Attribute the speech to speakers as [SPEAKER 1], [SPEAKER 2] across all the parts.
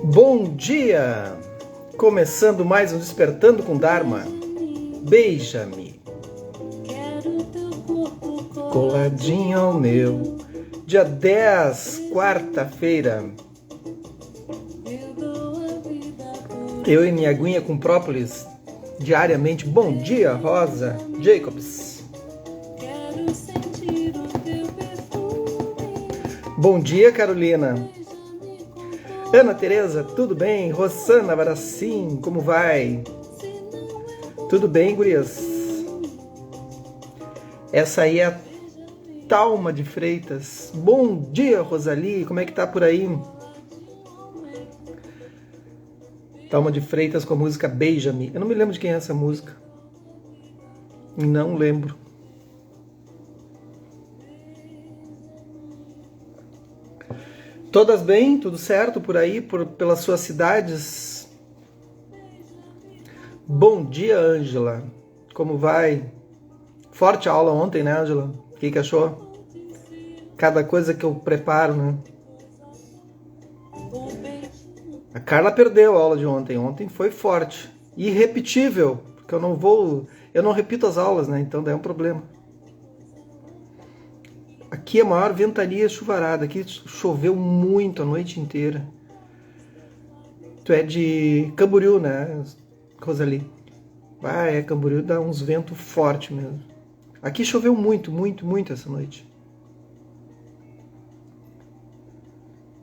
[SPEAKER 1] Bom dia! Começando mais um Despertando com Dharma. Beija-me, coladinho ao meu. Dia 10, quarta-feira. Eu e minha aguinha com própolis diariamente. Bom dia, Rosa Jacobs. Bom dia, Carolina. Ana Tereza, tudo bem? Rosana Baracim, como vai? Tudo bem, gurias? Essa aí é a Talma de Freitas. Bom dia, Rosali, como é que tá por aí? Talma de Freitas com a música Beija-me. Eu não me lembro de quem é essa música. Não lembro. Todas bem? Tudo certo por aí, pelas suas cidades? Bom dia, Ângela. Como vai? Forte aula ontem, né, Ângela? O que achou? Cada coisa que eu preparo, né? A Carla perdeu a aula de ontem. Ontem foi forte. Irrepetível, porque eu não repito as aulas, né? Então daí é um problema. Aqui é a maior ventania chuvarada. Aqui choveu muito a noite inteira. Tu é de Camboriú, né, Rosali? É Camboriú, dá uns ventos fortes mesmo. Aqui choveu muito, muito, muito essa noite.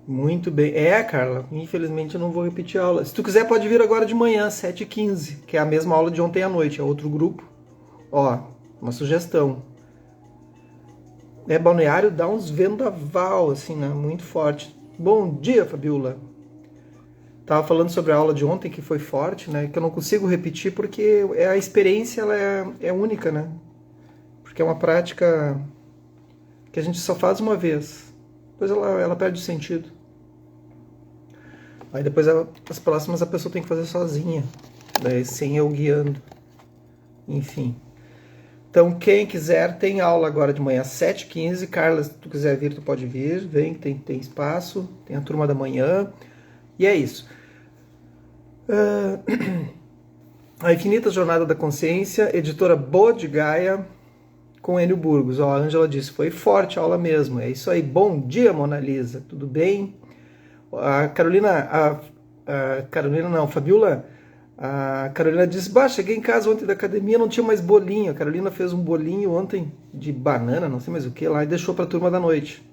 [SPEAKER 1] Muito bem. Carla, infelizmente eu não vou repetir a aula. Se tu quiser pode vir agora de manhã, 7h15, que é a mesma aula de ontem à noite, é outro grupo. Ó, uma sugestão. Balneário dá uns vendaval, assim, né? Muito forte. Bom dia, Fabiola. Tava falando sobre a aula de ontem, que foi forte, né? Que eu não consigo repetir porque a experiência ela é única, né? Porque é uma prática que a gente só faz uma vez. Depois ela perde o sentido. Aí depois as próximas a pessoa tem que fazer sozinha, né? Sem eu guiando. Enfim. Então, quem quiser, tem aula agora de manhã, 7h15. Carla, se tu quiser vir, tu pode vir. Vem, tem espaço. Tem a turma da manhã. E é isso. A Infinita Jornada da Consciência, editora Boa de Gaia, com Enio Burgos. Ó, a Ângela disse, foi forte a aula mesmo. É isso aí. Bom dia, Mona Lisa. Tudo bem? A Carolina... Fabiola... A Carolina disse, cheguei em casa ontem da academia, não tinha mais bolinho. A Carolina fez um bolinho ontem de banana, não sei mais o que lá, e deixou para a turma da noite.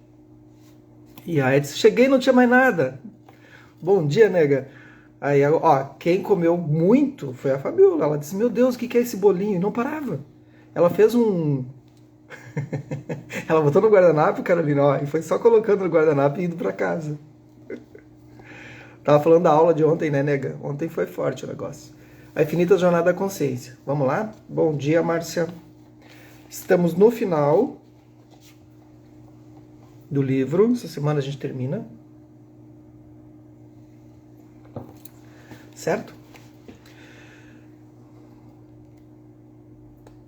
[SPEAKER 1] E aí disse, cheguei e não tinha mais nada. Bom dia, nega. Aí, ó, quem comeu muito foi a Fabiola. Ela disse, meu Deus, o que é esse bolinho? E não parava. Ela fez um... Ela botou no guardanapo, Carolina, ó, e foi só colocando no guardanapo e indo para casa. Tava falando da aula de ontem, né, nega? Ontem foi forte o negócio. A Infinita Jornada da Consciência. Vamos lá? Bom dia, Márcia. Estamos no final do livro. Essa semana a gente termina. Certo?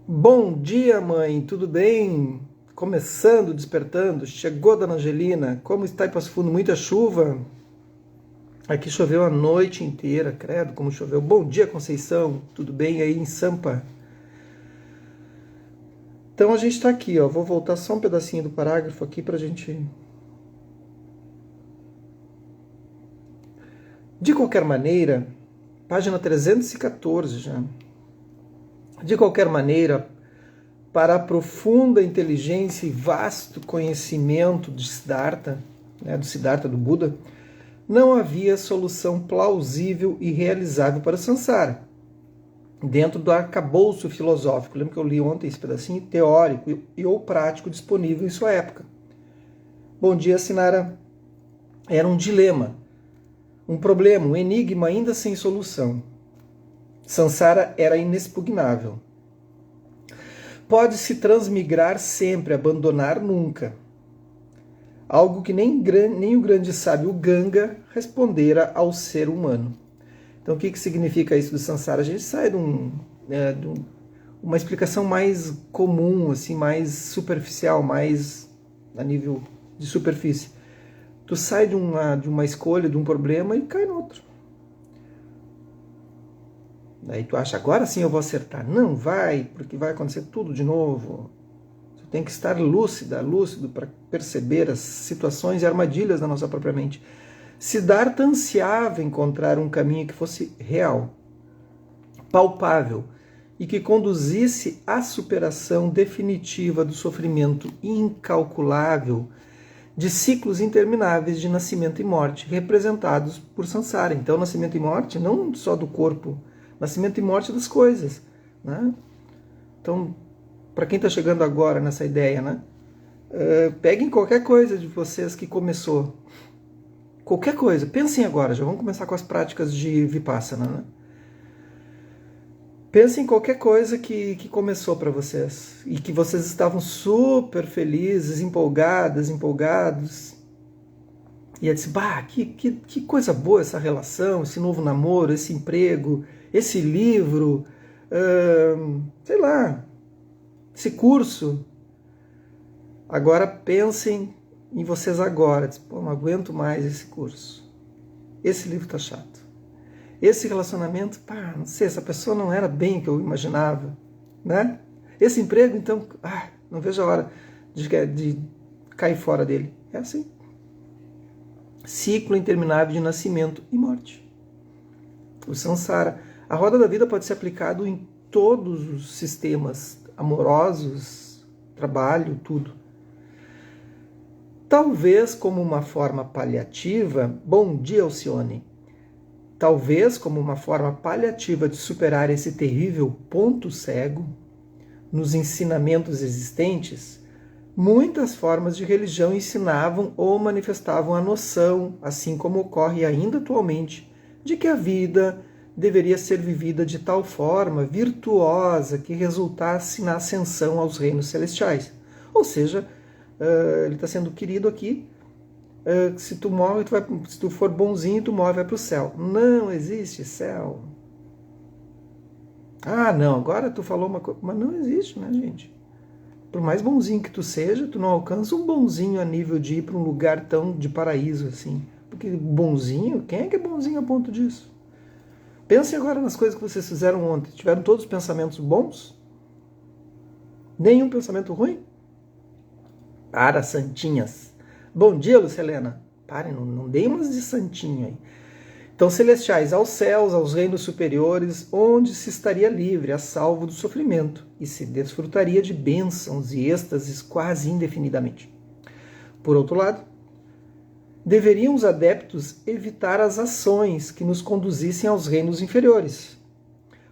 [SPEAKER 1] Bom dia, mãe. Tudo bem? Começando, despertando. Chegou, dona Angelina. Como está em Passo Fundo? Muita chuva? Aqui choveu a noite inteira, credo, como choveu. Bom dia, Conceição, tudo bem aí em Sampa? Então a gente está aqui, ó. Vou voltar só um pedacinho do parágrafo aqui para a gente... De qualquer maneira, página 314 já. De qualquer maneira, para a profunda inteligência e vasto conhecimento de Siddhartha, né, do Siddhartha do Buda, não havia solução plausível e realizável para o Sansara, dentro do arcabouço filosófico. Lembra que eu li ontem esse pedacinho? Teórico e ou prático disponível em sua época. Bom dia, Sinara. Era um dilema, um problema, um enigma ainda sem solução. Sansara era inexpugnável. Pode-se transmigrar sempre, abandonar nunca. Algo que nem o grande sábio Ganga respondera ao ser humano. Então, o que significa isso do Sansara? A gente sai de uma explicação mais comum, assim, mais superficial, mais a nível de superfície. Tu sai de uma escolha, de um problema e cai no outro. Daí tu acha, agora sim eu vou acertar. Não vai, porque vai acontecer tudo de novo. Tu tem que estar lúcido para perceber as situações e armadilhas da nossa própria mente. Siddhartha ansiava encontrar um caminho que fosse real, palpável, e que conduzisse à superação definitiva do sofrimento incalculável de ciclos intermináveis de nascimento e morte, representados por samsara. Então, nascimento e morte não só do corpo, nascimento e morte das coisas, né? Então, para quem está chegando agora nessa ideia, né? Peguem qualquer coisa de vocês que começou. Qualquer coisa. Pensem agora, já vamos começar com as práticas de Vipassana, né? Pensem em qualquer coisa que começou para vocês e que vocês estavam super felizes, empolgados. E aí disse, bah, que coisa boa essa relação, esse novo namoro, esse emprego, esse livro, sei lá, esse curso. Agora pensem em vocês agora. Diz, pô, não aguento mais esse curso. Esse livro tá chato. Esse relacionamento, pá, não sei, essa pessoa não era bem o que eu imaginava, né? Esse emprego, então, não vejo a hora de cair fora dele. É assim. Ciclo interminável de nascimento e morte. O samsara. A roda da vida pode ser aplicado em todos os sistemas amorosos, trabalho, tudo. Talvez como uma forma paliativa, bom dia, Alcione. Talvez como uma forma paliativa de superar esse terrível ponto cego nos ensinamentos existentes, muitas formas de religião ensinavam ou manifestavam a noção, assim como ocorre ainda atualmente, de que a vida deveria ser vivida de tal forma virtuosa que resultasse na ascensão aos reinos celestiais. Ou seja, ele está sendo querido aqui, se tu morre, se tu for bonzinho, tu morre e vai para o céu. Não existe céu. Não, agora tu falou uma coisa, mas não existe, né, gente? Por mais bonzinho que tu seja, tu não alcança um bonzinho a nível de ir para um lugar tão de paraíso assim. Porque bonzinho, quem é que é bonzinho a ponto disso? Pensem agora nas coisas que vocês fizeram ontem. Tiveram todos os pensamentos bons? Nenhum pensamento ruim? Para, santinhas. Bom dia, Lucelena. Parem, não deem umas de santinho aí. Então, celestiais, aos céus, aos reinos superiores, onde se estaria livre, a salvo do sofrimento, e se desfrutaria de bênçãos e êxtases quase indefinidamente. Por outro lado, deveriam os adeptos evitar as ações que nos conduzissem aos reinos inferiores,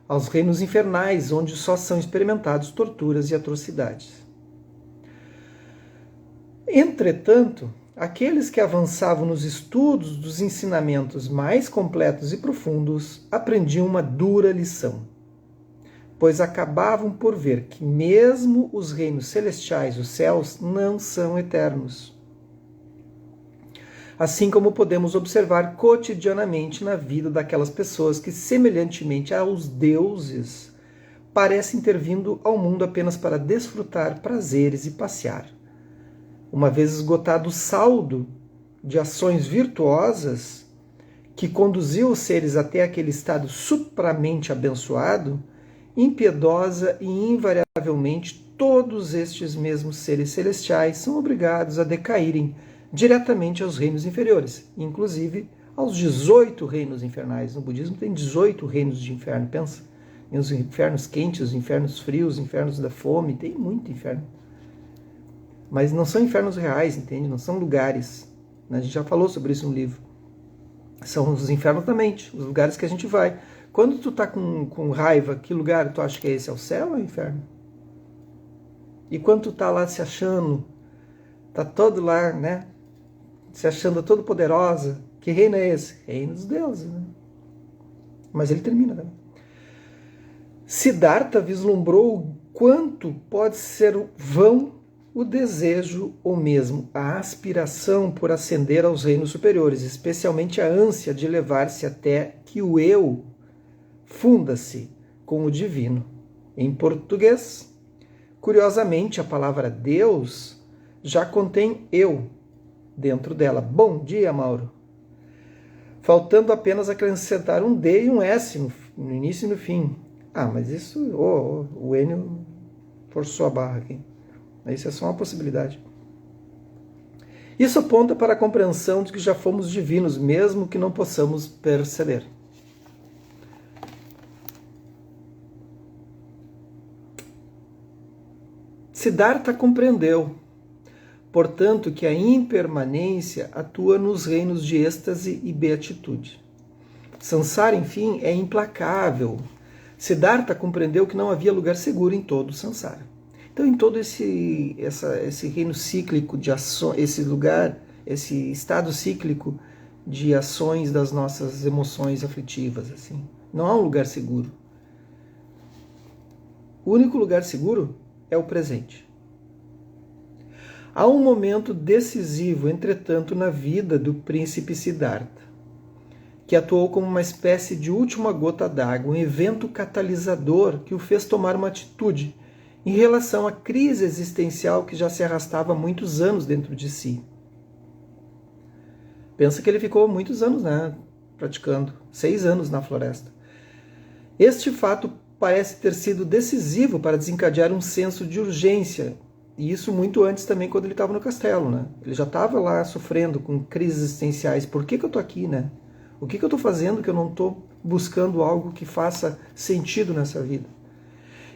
[SPEAKER 1] aos reinos infernais, onde só são experimentados torturas e atrocidades. Entretanto, aqueles que avançavam nos estudos dos ensinamentos mais completos e profundos aprendiam uma dura lição, pois acabavam por ver que mesmo os reinos celestiais, os céus, não são eternos. Assim como podemos observar cotidianamente na vida daquelas pessoas que, semelhantemente aos deuses, parecem ter vindo ao mundo apenas para desfrutar prazeres e passear. Uma vez esgotado o saldo de ações virtuosas que conduziu os seres até aquele estado supramente abençoado, impiedosa e invariavelmente todos estes mesmos seres celestiais são obrigados a decaírem diretamente aos reinos inferiores, inclusive aos 18 reinos infernais. No budismo tem 18 reinos de inferno, pensa. Tem os infernos quentes, os infernos frios, os infernos da fome, tem muito inferno. Mas não são infernos reais, entende? Não são lugares. A gente já falou sobre isso no livro. São os infernos da mente, os lugares que a gente vai. Quando tu tá com raiva, que lugar tu acha que é esse? É o céu ou é o inferno? E quando tu tá lá se achando, tá todo lá, né? Se achando todo poderosa, que reino é esse? Reino dos deuses, né? Mas ele termina, né? Siddhartha vislumbrou o quanto pode ser vão o desejo ou mesmo a aspiração por ascender aos reinos superiores, especialmente a ânsia de elevar-se até que o eu funda-se com o divino. Em português, curiosamente, a palavra Deus já contém eu, dentro dela. Bom dia, Mauro. Faltando apenas acrescentar um D e um S no início e no fim. Ah, mas isso... o Enio forçou a barra aqui. Isso é só uma possibilidade. Isso aponta para a compreensão de que já fomos divinos, mesmo que não possamos perceber. Siddhartha compreendeu, portanto, que a impermanência atua nos reinos de êxtase e beatitude. Sansara, enfim, é implacável. Siddhartha compreendeu que não havia lugar seguro em todo o Sansara. Então, em todo esse reino cíclico de ações, esse estado cíclico de ações das nossas emoções aflitivas, assim, não há um lugar seguro. O único lugar seguro é o presente. Há um momento decisivo, entretanto, na vida do príncipe Siddhartha, que atuou como uma espécie de última gota d'água, um evento catalisador que o fez tomar uma atitude em relação à crise existencial que já se arrastava há muitos anos dentro de si. Pensa que ele ficou muitos anos, praticando, 6 anos na floresta. Este fato parece ter sido decisivo para desencadear um senso de urgência, e isso muito antes também, quando ele estava no castelo. Ele já estava lá sofrendo com crises existenciais. Por que eu estou aqui? O que eu estou fazendo que eu não estou buscando algo que faça sentido nessa vida?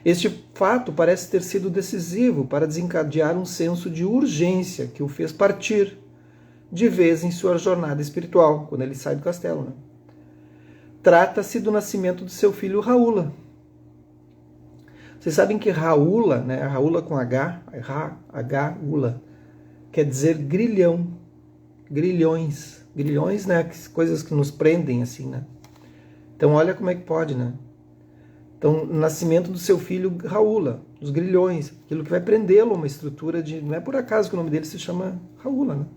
[SPEAKER 1] Este fato parece ter sido decisivo para desencadear um senso de urgência que o fez partir de vez em sua jornada espiritual, quando ele sai do castelo. Trata-se do nascimento do seu filho Rahula. Vocês sabem que Rahula, Rahula com H, H-Ula, quer dizer grilhão, grilhões, coisas que nos prendem assim, Então olha como é que pode, Então, o nascimento do seu filho Rahula, dos grilhões, aquilo que vai prendê-lo a uma estrutura de... Não é por acaso que o nome dele se chama Rahula,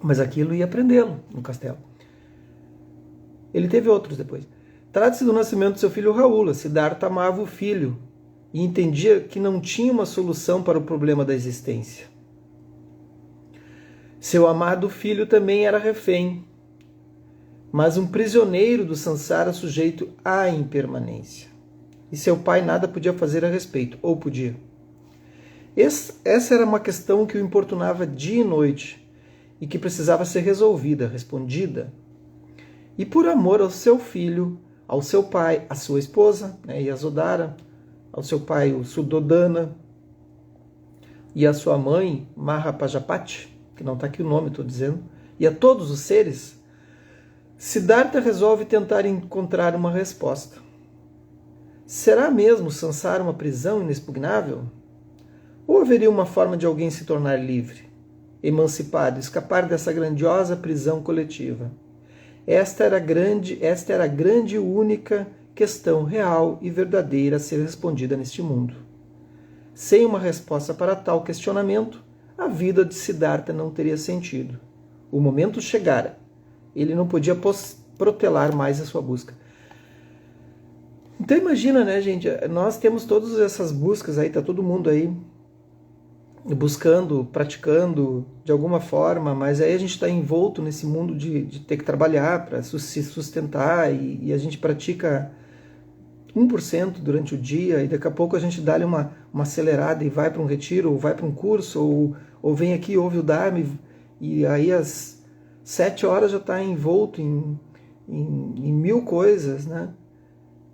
[SPEAKER 1] Mas aquilo ia prendê-lo no castelo. Ele teve outros depois. Trata-se do nascimento do seu filho Rahula. Siddhartha amava o filho e entendia que não tinha uma solução para o problema da existência. Seu amado filho também era refém, mas um prisioneiro do Sansara sujeito à impermanência. E seu pai nada podia fazer a respeito, ou podia. Essa era uma questão que o importunava dia e noite e que precisava ser resolvida, respondida. E por amor ao seu filho, ao seu pai, à sua esposa, Yasodhara, ao seu pai, o Suddhodana, e à sua mãe, Mahapajapati, que não está aqui o nome, estou dizendo, e a todos os seres, Siddhartha resolve tentar encontrar uma resposta. Será mesmo Sansara uma prisão inexpugnável? Ou haveria uma forma de alguém se tornar livre, emancipado, escapar dessa grandiosa prisão coletiva? Esta era a grande e única questão real e verdadeira a ser respondida neste mundo. Sem uma resposta para tal questionamento, a vida de Siddhartha não teria sentido. O momento chegara. Ele não podia protelar mais a sua busca. Então imagina, gente, nós temos todas essas buscas aí, tá todo mundo aí buscando, praticando de alguma forma, mas aí a gente está envolto nesse mundo de ter que trabalhar para se sustentar e a gente pratica 1% durante o dia e daqui a pouco a gente dá-lhe uma acelerada e vai para um retiro, ou vai para um curso, ou vem aqui, ouve o Dharma e aí às 7 horas já está envolto em 1000 coisas,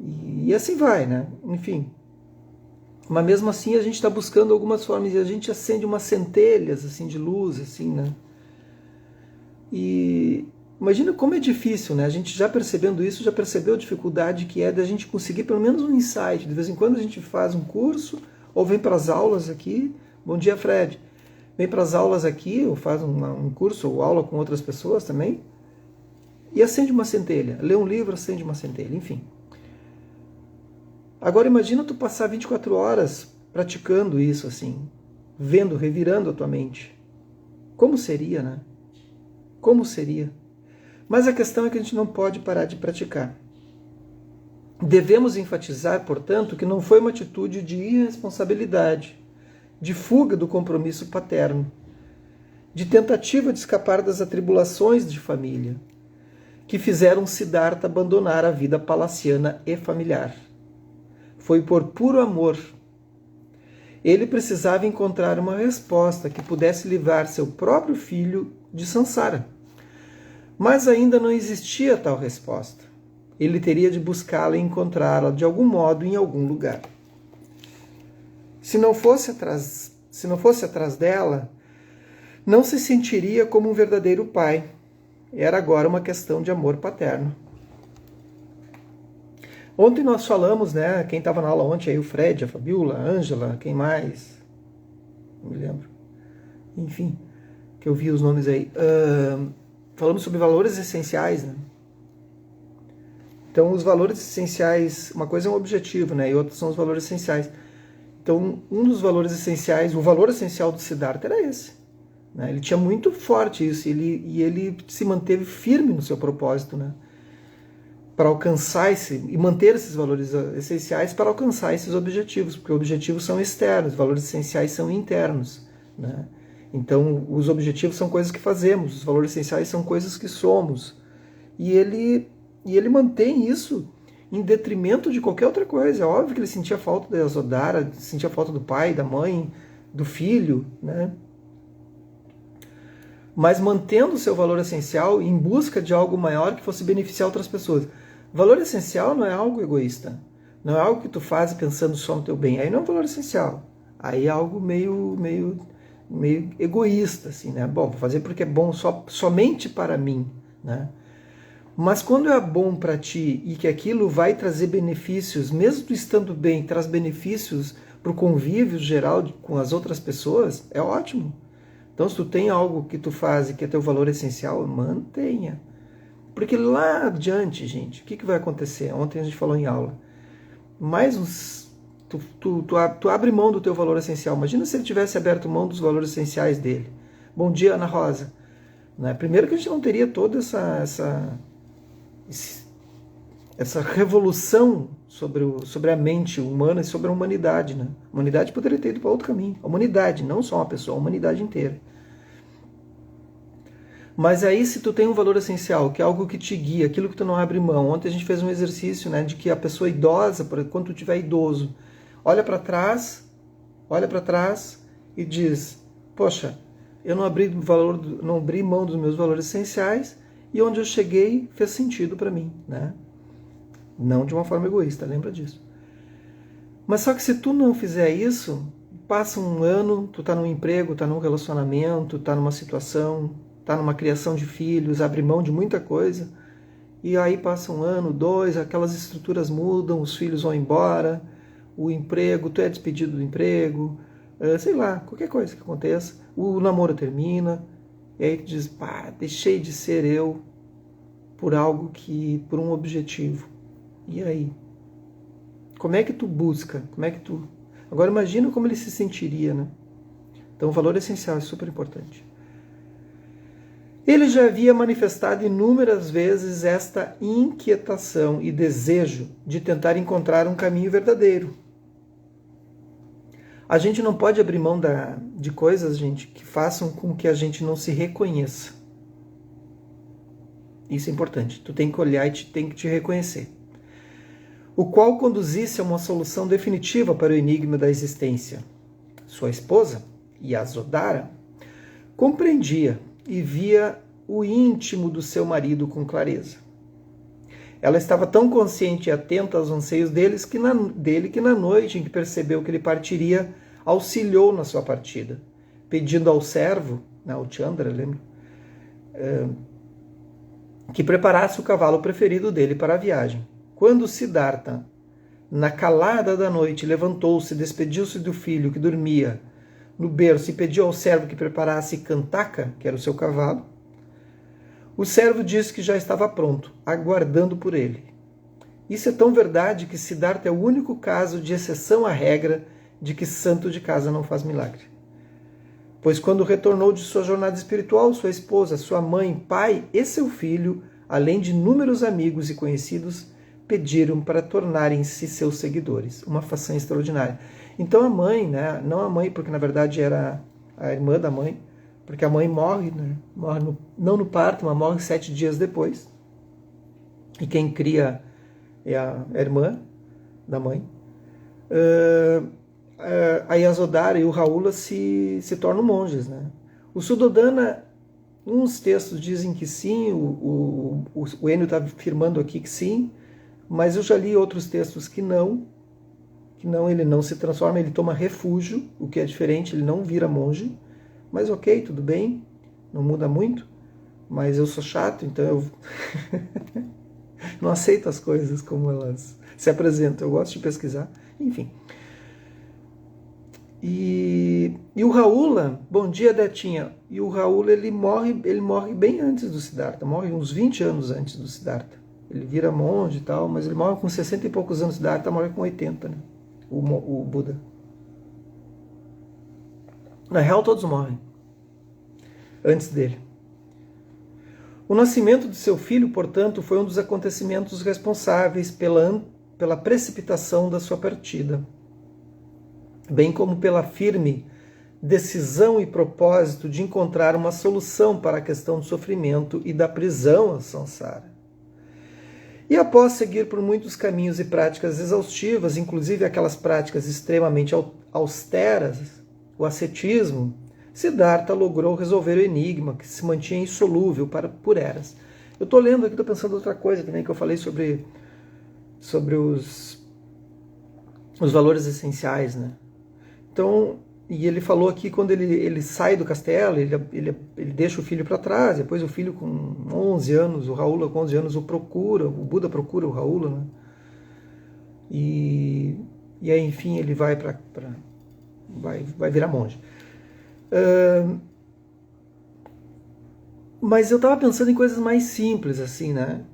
[SPEAKER 1] E assim vai, Enfim. Mas mesmo assim a gente está buscando algumas formas e a gente acende umas centelhas assim, de luz, assim, E imagina como é difícil, A gente já percebendo isso, já percebeu a dificuldade que é da gente conseguir pelo menos um insight. De vez em quando a gente faz um curso ou vem para as aulas aqui. Bom dia, Fred. Vem para as aulas aqui, ou faz um curso ou aula com outras pessoas também, e acende uma centelha. Lê um livro, acende uma centelha, enfim. Agora imagina tu passar 24 horas praticando isso assim, vendo, revirando a tua mente. Como seria, Como seria? Mas a questão é que a gente não pode parar de praticar. Devemos enfatizar, portanto, que não foi uma atitude de irresponsabilidade, de fuga do compromisso paterno, de tentativa de escapar das atribulações de família, que fizeram Siddhartha abandonar a vida palaciana e familiar. Foi por puro amor. Ele precisava encontrar uma resposta que pudesse livrar seu próprio filho de Sansara. Mas ainda não existia tal resposta. Ele teria de buscá-la e encontrá-la de algum modo em algum lugar. Se não fosse atrás dela, não se sentiria como um verdadeiro pai. Era agora uma questão de amor paterno. Ontem nós falamos, né? Quem estava na aula ontem aí, o Fred, a Fabiola, a Ângela, quem mais? Não me lembro. Enfim, que eu vi os nomes aí. Falamos sobre valores essenciais, né? Então, os valores essenciais, uma coisa é um objetivo, né? E outra são os valores essenciais. Então, um dos valores essenciais, o valor essencial do Siddhartha era esse. Né? Ele tinha muito forte isso, e ele se manteve firme no seu propósito, né? Para alcançar e manter esses valores essenciais para alcançar esses objetivos, porque objetivos são externos, valores essenciais são internos, né? Então, os objetivos são coisas que fazemos, os valores essenciais são coisas que somos. E ele mantém isso em detrimento de qualquer outra coisa. É óbvio que ele sentia falta da Yasodhara, sentia falta do pai, da mãe, do filho, né? Mas mantendo o seu valor essencial em busca de algo maior que fosse beneficiar outras pessoas. Valor essencial não é algo egoísta. Não é algo que tu faz pensando só no teu bem. Aí não é um valor essencial. Aí é algo meio egoísta, assim, né? Bom, vou fazer porque é bom somente para mim, né? Mas quando é bom para ti e que aquilo vai trazer benefícios, mesmo tu estando bem, traz benefícios para o convívio geral com as outras pessoas, é ótimo. Então, se tu tem algo que tu faz e que é teu valor essencial, mantenha. Porque lá adiante, gente, o que vai acontecer? Ontem a gente falou em aula. Tu abre mão do teu valor essencial. Imagina se ele tivesse aberto mão dos valores essenciais dele. Bom dia, Ana Rosa. Né? Primeiro que a gente não teria toda essa revolução sobre a mente humana e sobre a humanidade. Né? A humanidade poderia ter ido para outro caminho. A humanidade, não só uma pessoa, a humanidade inteira. Mas aí, se tu tem um valor essencial, que é algo que te guia, aquilo que tu não abre mão. Ontem a gente fez um exercício, né, de que a pessoa idosa, quando tu estiver idoso, olha para trás e diz: poxa, eu não abri mão dos meus valores essenciais e onde eu cheguei fez sentido para mim, né? Não de uma forma egoísta, lembra disso. Mas só que se tu não fizer isso, passa um ano, tu tá num emprego, tá num relacionamento, tá numa situação, tá numa criação de filhos, abre mão de muita coisa, e aí passa um ano, 2, aquelas estruturas mudam, os filhos vão embora, o emprego, tu é despedido do emprego, sei lá, qualquer coisa que aconteça, o namoro termina, e aí tu diz, pá, deixei de ser eu por por um objetivo. E aí? Como é que tu busca? Agora imagina como ele se sentiria, né? Então o valor essencial é super importante. Ele já havia manifestado inúmeras vezes esta inquietação e desejo de tentar encontrar um caminho verdadeiro. A gente não pode abrir mão de coisas, gente, que façam com que a gente não se reconheça. Isso é importante. Tu tem que olhar e tem que te reconhecer. O qual conduzisse a uma solução definitiva para o enigma da existência. Sua esposa, Yasodhara, compreendia e via o íntimo do seu marido com clareza. Ela estava tão consciente e atenta aos anseios dele que na noite em que percebeu que ele partiria, auxiliou na sua partida, pedindo ao servo, o Chandra, lembra? Que preparasse o cavalo preferido dele para a viagem. Quando Siddhartha, na calada da noite, levantou-se, despediu-se do filho que dormia no berço e pediu ao servo que preparasse Kantaka, que era o seu cavalo, o servo disse que já estava pronto, aguardando por ele. Isso é tão verdade que Siddhartha é o único caso de exceção à regra de que santo de casa não faz milagre. Pois quando retornou de sua jornada espiritual, sua esposa, sua mãe, pai e seu filho, além de inúmeros amigos e conhecidos, pediram para tornarem-se seus seguidores. Uma façanha extraordinária. Então a mãe, né, não a mãe, porque na verdade era a irmã da mãe, porque a mãe morre, né, morre não no parto, mas morre 7 dias depois. E quem cria é a irmã da mãe. A Yasodhara e o Rahula se tornam monges, né? O Suddhodana, uns textos dizem que sim, o Enio está afirmando aqui que sim, mas eu já li outros textos que não, ele não se transforma, ele toma refúgio, o que é diferente, ele não vira monge, mas ok, tudo bem, não muda muito, mas eu sou chato, então eu não aceito as coisas como elas se apresentam, eu gosto de pesquisar, enfim. E o Rahula, bom dia, Detinha, e o Rahula ele morre bem antes do Siddhartha, morre uns 20 anos antes do Siddhartha. Ele vira monge e tal, mas ele morre com 60 e poucos anos, Siddhartha morre com 80, né? O Buda. Na real, todos morrem antes dele. O nascimento de seu filho, portanto, foi um dos acontecimentos responsáveis pela precipitação da sua partida, bem como pela firme decisão e propósito de encontrar uma solução para a questão do sofrimento e da prisão ao samsara. E após seguir por muitos caminhos e práticas exaustivas, inclusive aquelas práticas extremamente austeras, o ascetismo, Siddhartha logrou resolver o enigma que se mantinha insolúvel por eras. Eu estou lendo aqui, estou pensando outra coisa também, que eu falei sobre os valores essenciais, né? Então, e ele falou aqui, quando ele sai do castelo, ele deixa o filho para trás, depois o filho com 11 anos, o Rahula com 11 anos o procura, o Buda procura o Rahula, né? E aí, enfim, ele vai virar monge. Mas eu estava pensando em coisas mais simples, assim, né?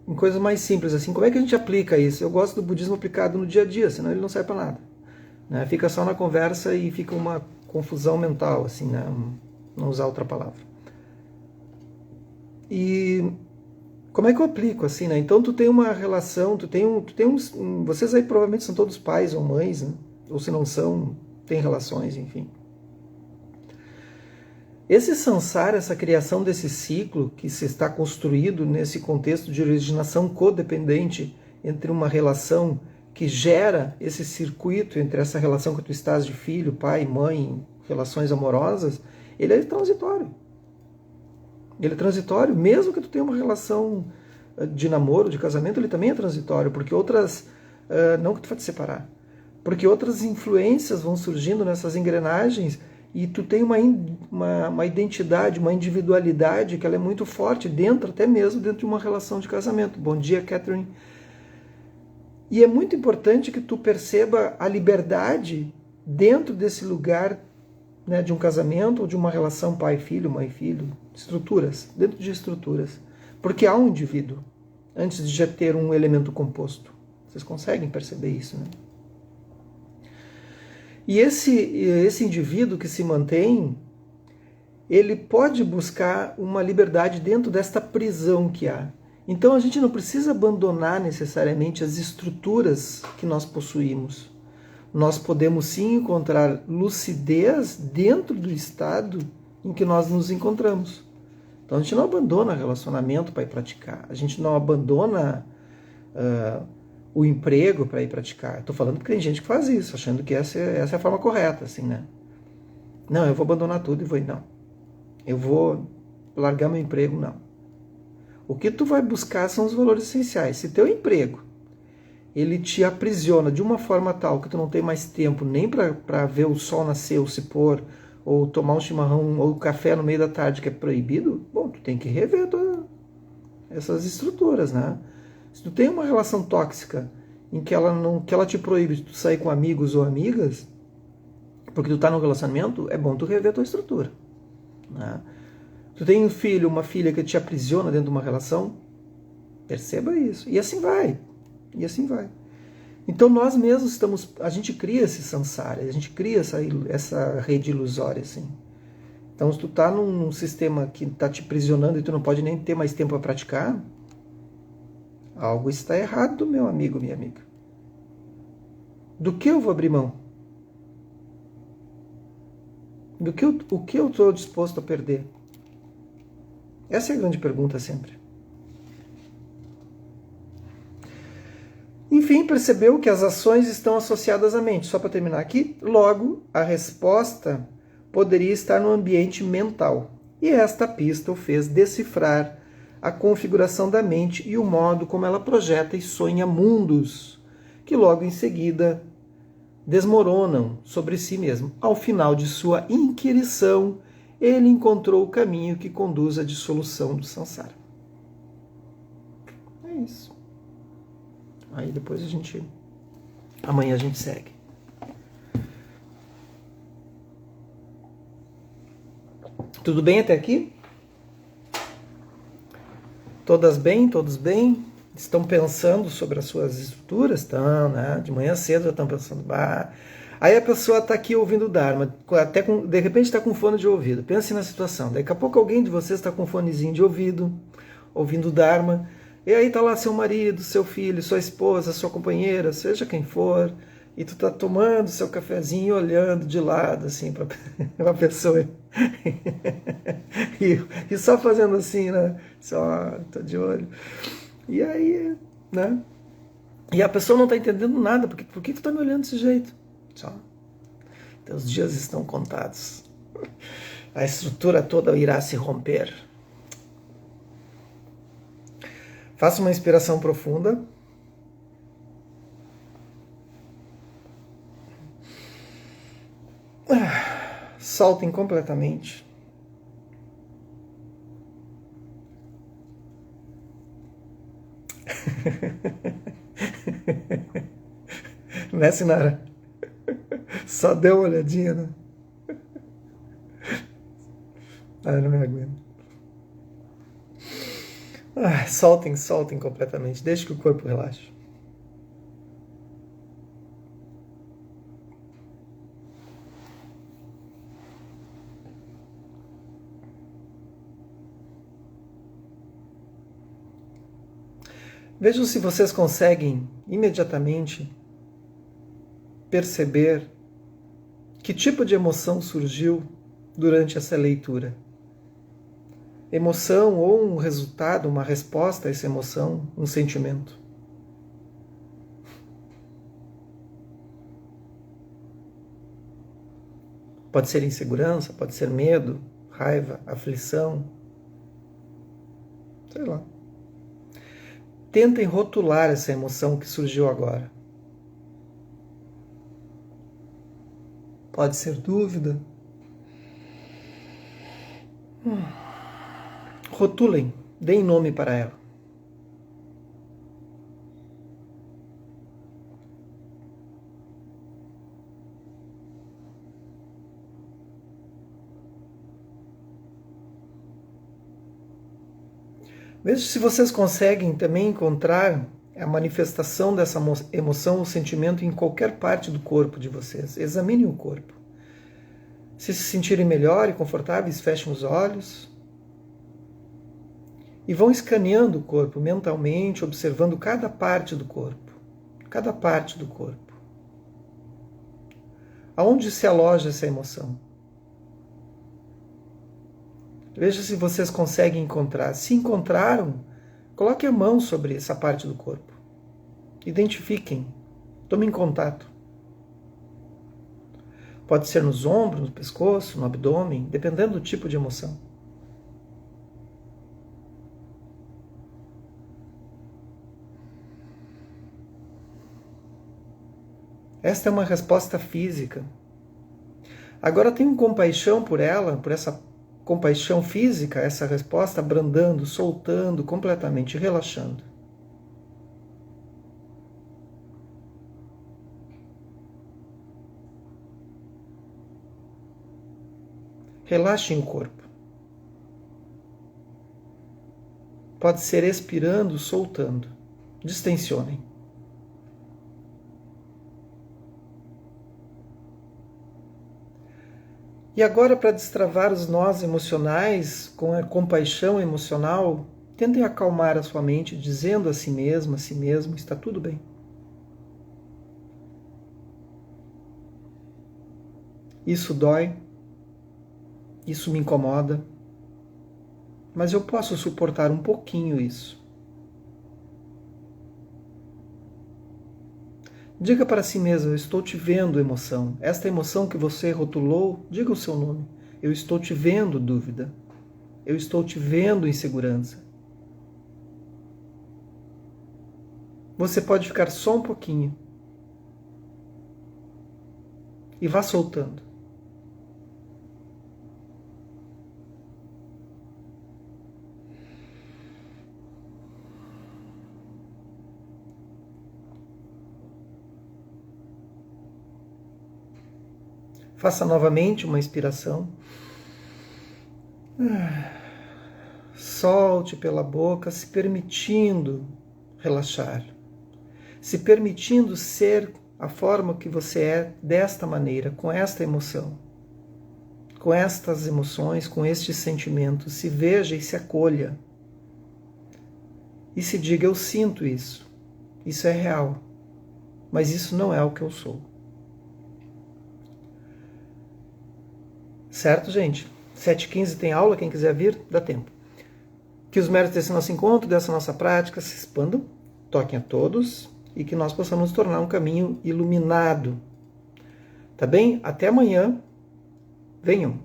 [SPEAKER 1] Em coisas mais simples, assim, como é que a gente aplica isso? Eu gosto do budismo aplicado no dia a dia, senão ele não serve para nada. Né? Fica só na conversa e fica uma confusão mental, assim, né? Não usar outra palavra. E como é que eu aplico, assim, né? Então tu tem uma relação, vocês aí provavelmente são todos pais ou mães, né? Ou se não são, tem relações, enfim. Esse samsara, essa criação desse ciclo que se está construído nesse contexto de originação codependente entre uma relação que gera esse circuito entre essa relação que tu estás de filho, pai, mãe, relações amorosas, ele é transitório. Ele é transitório, mesmo que tu tenha uma relação de namoro, de casamento, ele também é transitório, porque outras, não que tu vai te separar, porque outras influências vão surgindo nessas engrenagens e tu tem uma identidade, uma individualidade que ela é muito forte até mesmo dentro de uma relação de casamento. Bom dia, Catherine. E é muito importante que tu perceba a liberdade dentro desse lugar, né, de um casamento ou de uma relação pai-filho, mãe-filho, estruturas, dentro de estruturas. Porque há um indivíduo, antes de já ter um elemento composto. Vocês conseguem perceber isso, né? E esse indivíduo que se mantém, ele pode buscar uma liberdade dentro desta prisão que há. Então a gente não precisa abandonar necessariamente as estruturas que nós possuímos. Nós podemos sim encontrar lucidez dentro do estado em que nós nos encontramos. Então a gente não abandona relacionamento para ir praticar. A gente não abandona o emprego para ir praticar. Estou falando porque tem gente que faz isso, achando que essa é a forma correta, assim, né? Não, eu vou abandonar tudo e vou ir. Não. Eu vou largar meu emprego, não. O que tu vai buscar são os valores essenciais. Se teu emprego ele te aprisiona de uma forma tal que tu não tem mais tempo nem para ver o sol nascer ou se pôr, ou tomar um chimarrão ou café no meio da tarde que é proibido, bom, tu tem que rever essas estruturas, né? Se tu tem uma relação tóxica em que ela te proíbe de tu sair com amigos ou amigas, porque tu tá num relacionamento, é bom tu rever a tua estrutura, né? Tu tem um filho, uma filha que te aprisiona dentro de uma relação, perceba isso. E assim vai. E assim vai. Então nós mesmos a gente cria esse samsara, a gente cria essa rede ilusória, assim. Então se tu tá num sistema que tá te aprisionando e tu não pode nem ter mais tempo para praticar, algo está errado, meu amigo, minha amiga. Do que eu vou abrir mão? O que eu estou disposto a perder? Essa é a grande pergunta sempre. Enfim, percebeu que as ações estão associadas à mente. Só para terminar aqui, logo, a resposta poderia estar no ambiente mental. E esta pista o fez decifrar a configuração da mente e o modo como ela projeta e sonha mundos, que logo em seguida desmoronam sobre si mesmo. Ao final de sua inquirição, ele encontrou o caminho que conduz à dissolução do samsara. É isso. Aí depois amanhã a gente segue. Tudo bem até aqui? Todas bem? Todos bem? Estão pensando sobre as suas estruturas? Estão, né? De manhã cedo já estão pensando. Bah. Aí a pessoa está aqui ouvindo o Dharma, de repente está com fone de ouvido. Pense na situação. Daqui a pouco alguém de vocês está com fonezinho de ouvido, ouvindo o Dharma. E aí está lá seu marido, seu filho, sua esposa, sua companheira, seja quem for, e tu está tomando seu cafezinho, olhando de lado, assim, para a pessoa. e só fazendo assim, né? Só, tô de olho. E aí, né? E a pessoa não está entendendo nada. Por que tu está me olhando desse jeito? Só. Teus dias estão contados. A estrutura toda irá se romper. Faça uma inspiração profunda. Soltem completamente. Né, Sinara? Só deu uma olhadinha, né? Ah, não me aguento. Soltem completamente. Deixe que o corpo relaxe. Vejam se vocês conseguem imediatamente perceber que tipo de emoção surgiu durante essa leitura. Emoção ou um resultado, uma resposta a essa emoção, um sentimento. Pode ser insegurança, pode ser medo, raiva, aflição, sei lá. Tentem rotular essa emoção que surgiu agora. Pode ser dúvida. Rotulem, deem nome para ela. Veja se vocês conseguem também encontrar a manifestação dessa emoção ou sentimento em qualquer parte do corpo de vocês. Examinem o corpo. Se sentirem melhor e confortáveis, fechem os olhos. E vão escaneando o corpo mentalmente, observando cada parte do corpo. Cada parte do corpo. Aonde se aloja essa emoção? Veja se vocês conseguem encontrar. Se encontraram, coloquem a mão sobre essa parte do corpo. Identifiquem. Tomem contato. Pode ser nos ombros, no pescoço, no abdômen, dependendo do tipo de emoção. Esta é uma resposta física. Agora tenham compaixão por ela, por essa compaixão física, essa resposta abrandando, soltando completamente, relaxando. Relaxem o corpo. Pode ser expirando, soltando. Distensionem. E agora, para destravar os nós emocionais, com a compaixão emocional, tentem acalmar a sua mente, dizendo a si mesmo, está tudo bem. Isso dói, isso me incomoda, mas eu posso suportar um pouquinho isso. Diga para si mesmo, eu estou te vendo, emoção. Esta emoção que você rotulou, diga o seu nome. Eu estou te vendo, dúvida. Eu estou te vendo, insegurança. Você pode ficar só um pouquinho. E vá soltando. Faça novamente uma inspiração. Solte pela boca, se permitindo relaxar. Se permitindo ser a forma que você é desta maneira, com esta emoção. Com estas emoções, com estes sentimentos. Se veja e se acolha. E se diga, eu sinto isso. Isso é real. Mas isso não é o que eu sou. Certo, gente? 7h15 tem aula, quem quiser vir, dá tempo. Que os méritos desse nosso encontro, dessa nossa prática, se expandam, toquem a todos e que nós possamos tornar um caminho iluminado. Tá bem? Até amanhã. Venham.